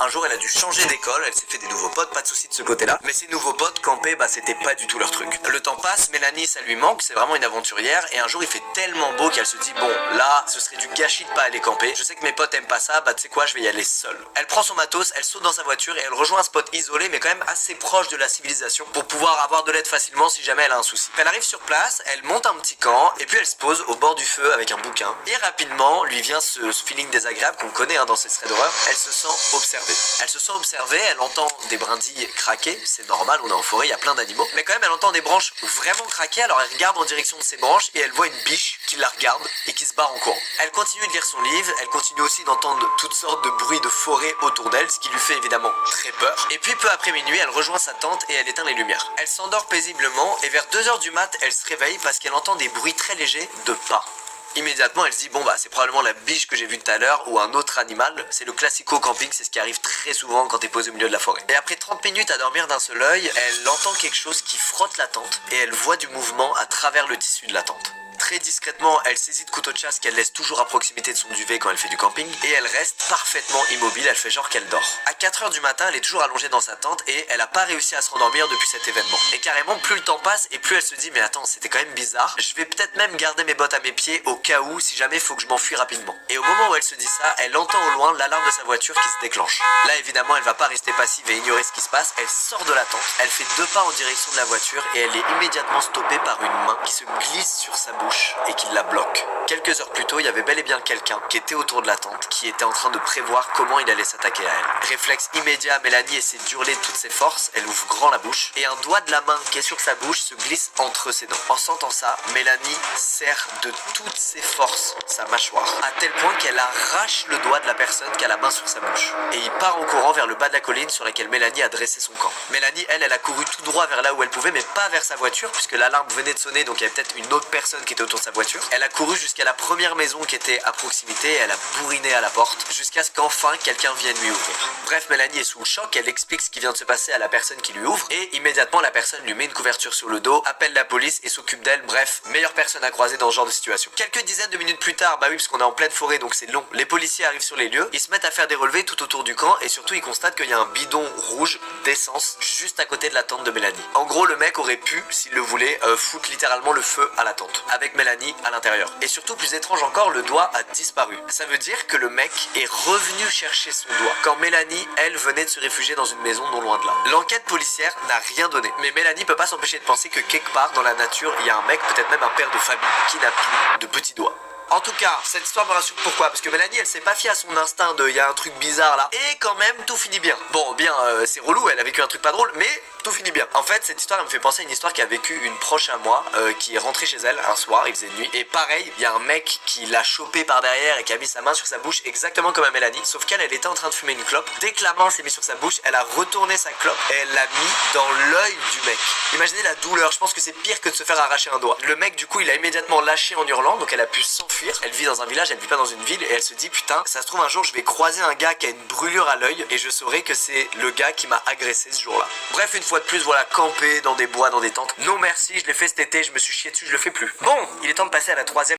Un jour elle a dû changer d'école, elle s'est fait des nouveaux potes, pas de soucis de ce côté-là. Mais ces nouveaux potes camper, c'était pas du tout leur truc. Le temps passe, Mélanie ça lui manque, c'est vraiment une aventurière. Et un jour il fait tellement beau qu'elle se dit bon là ce serait du gâchis de pas aller camper. Je sais que mes potes aiment pas ça, tu sais quoi, je vais y aller seule. Elle prend son matos, elle saute dans sa voiture et elle rejoint un spot isolé mais quand même assez proche de la civilisation pour pouvoir avoir de l'aide facilement si jamais elle a un souci. Elle arrive sur place, elle monte un petit camp et puis elle se pose au bord du feu avec un bouquin. Et rapidement lui vient ce feeling désagréable qu'on connaît dans ces threads d'horreur. Elle se sent observée. Elle se sent observée, elle entend des brindilles craquer, c'est normal, on est en forêt, il y a plein d'animaux. Mais quand même elle entend des branches vraiment craquer, alors elle regarde en direction de ces branches et elle voit une biche qui la regarde et qui se barre en courant. Elle continue de lire son livre, elle continue aussi d'entendre toutes sortes de bruits de forêt autour d'elle, ce qui lui fait évidemment très peur. Et puis peu après minuit, elle rejoint sa tente et elle éteint les lumières. Elle s'endort paisiblement et vers 2h du mat, elle se réveille parce qu'elle entend des bruits très légers de pas. Immédiatement elle se dit bon c'est probablement la biche que j'ai vue tout à l'heure ou un autre animal. C'est le classico camping, c'est ce qui arrive très souvent quand t'es posé au milieu de la forêt. Et après 30 minutes à dormir d'un seul œil, elle entend quelque chose qui frotte la tente et elle voit du mouvement à travers le tissu de la tente. Très discrètement, elle saisit le couteau de chasse qu'elle laisse toujours à proximité de son duvet quand elle fait du camping et elle reste parfaitement immobile, elle fait genre qu'elle dort. À 4h du matin, elle est toujours allongée dans sa tente et elle a pas réussi à se rendormir depuis cet événement. Et carrément, plus le temps passe et plus elle se dit mais attends, c'était quand même bizarre, je vais peut-être même garder mes bottes à mes pieds au cas où si jamais il faut que je m'enfuis rapidement. Et au moment où elle se dit ça, elle entend au loin l'alarme de sa voiture qui se déclenche. Là évidemment, elle va pas rester passive et ignorer ce qui se passe, elle sort de la tente, elle fait 2 pas en direction de la voiture et elle est immédiatement stoppée par une main qui se glisse sur sa bouche et qui la bloque. Quelques heures plus tôt, il y avait bel et bien quelqu'un qui était autour de la tente, qui était en train de prévoir comment il allait s'attaquer à elle. Réflexe immédiat, Mélanie essaie d'hurler de toutes ses forces, elle ouvre grand la bouche, et un doigt de la main qui est sur sa bouche se glisse entre ses dents. En sentant ça, Mélanie serre de toutes ses forces sa mâchoire, à tel point qu'elle arrache le doigt de la personne qui a la main sur sa bouche. Et il part en courant vers le bas de la colline sur laquelle Mélanie a dressé son camp. Mélanie, elle a couru tout droit vers là où elle pouvait, mais pas vers sa voiture, puisque l'alarme venait de sonner, donc il y avait peut-être une autre personne qui était autour de sa voiture. Elle a couru jusqu'à la première maison qui était à proximité et elle a bourriné à la porte jusqu'à ce qu'enfin quelqu'un vienne lui ouvrir. Bref, Mélanie est sous le choc, elle explique ce qui vient de se passer à la personne qui lui ouvre et immédiatement la personne lui met une couverture sur le dos, appelle la police et s'occupe d'elle. Bref, meilleure personne à croiser dans ce genre de situation. Quelques dizaines de minutes plus tard, oui, parce qu'on est en pleine forêt donc c'est long, les policiers arrivent sur les lieux, ils se mettent à faire des relevés tout autour du camp et surtout ils constatent qu'il y a un bidon rouge d'essence juste à côté de la tente de Mélanie. En gros, le mec aurait pu, s'il le voulait, foutre littéralement le feu à la tente avec Mélanie à l'intérieur. Et surtout, plus étrange encore, le doigt a disparu. Ça veut dire que le mec est revenu chercher son doigt quand Mélanie, elle, venait de se réfugier dans une maison non loin de là. L'enquête policière n'a rien donné, mais Mélanie peut pas s'empêcher de penser que quelque part dans la nature, il y a un mec, peut-être même un père de famille, qui n'a plus de petits doigts. En tout cas, cette histoire me rassure. Pourquoi? Parce que Mélanie, elle s'est pas fiée à son instinct de « y a un truc bizarre là ». Et quand même, tout finit bien. Bon, bien, c'est relou, elle a vécu un truc pas drôle, mais tout finit bien. En fait, cette histoire, elle me fait penser à une histoire qu'a vécu une proche à moi, qui est rentrée chez elle un soir, il faisait nuit. Et pareil, il y a un mec qui l'a chopé par derrière et qui a mis sa main sur sa bouche, exactement comme à Mélanie. Sauf qu'elle, elle était en train de fumer une clope. Dès que la main s'est mise sur sa bouche, elle a retourné sa clope et elle l'a mis dans l'œil du mec. Imaginez la douleur, je pense que c'est pire que de se faire arracher un doigt. Le mec, du coup, il a immédiatement lâché en hurlant, donc elle a pu s'enfuir. Elle vit dans un village, elle vit pas dans une ville et elle se dit putain, ça se trouve un jour je vais croiser un gars qui a une brûlure à l'œil et je saurai que c'est le gars qui m'a agressé ce jour-là. Bref, une fois de plus, voilà, camper dans des bois, dans des tentes. Non merci, je l'ai fait cet été, je me suis chié dessus, je le fais plus. Bon, il est temps de passer à la troisième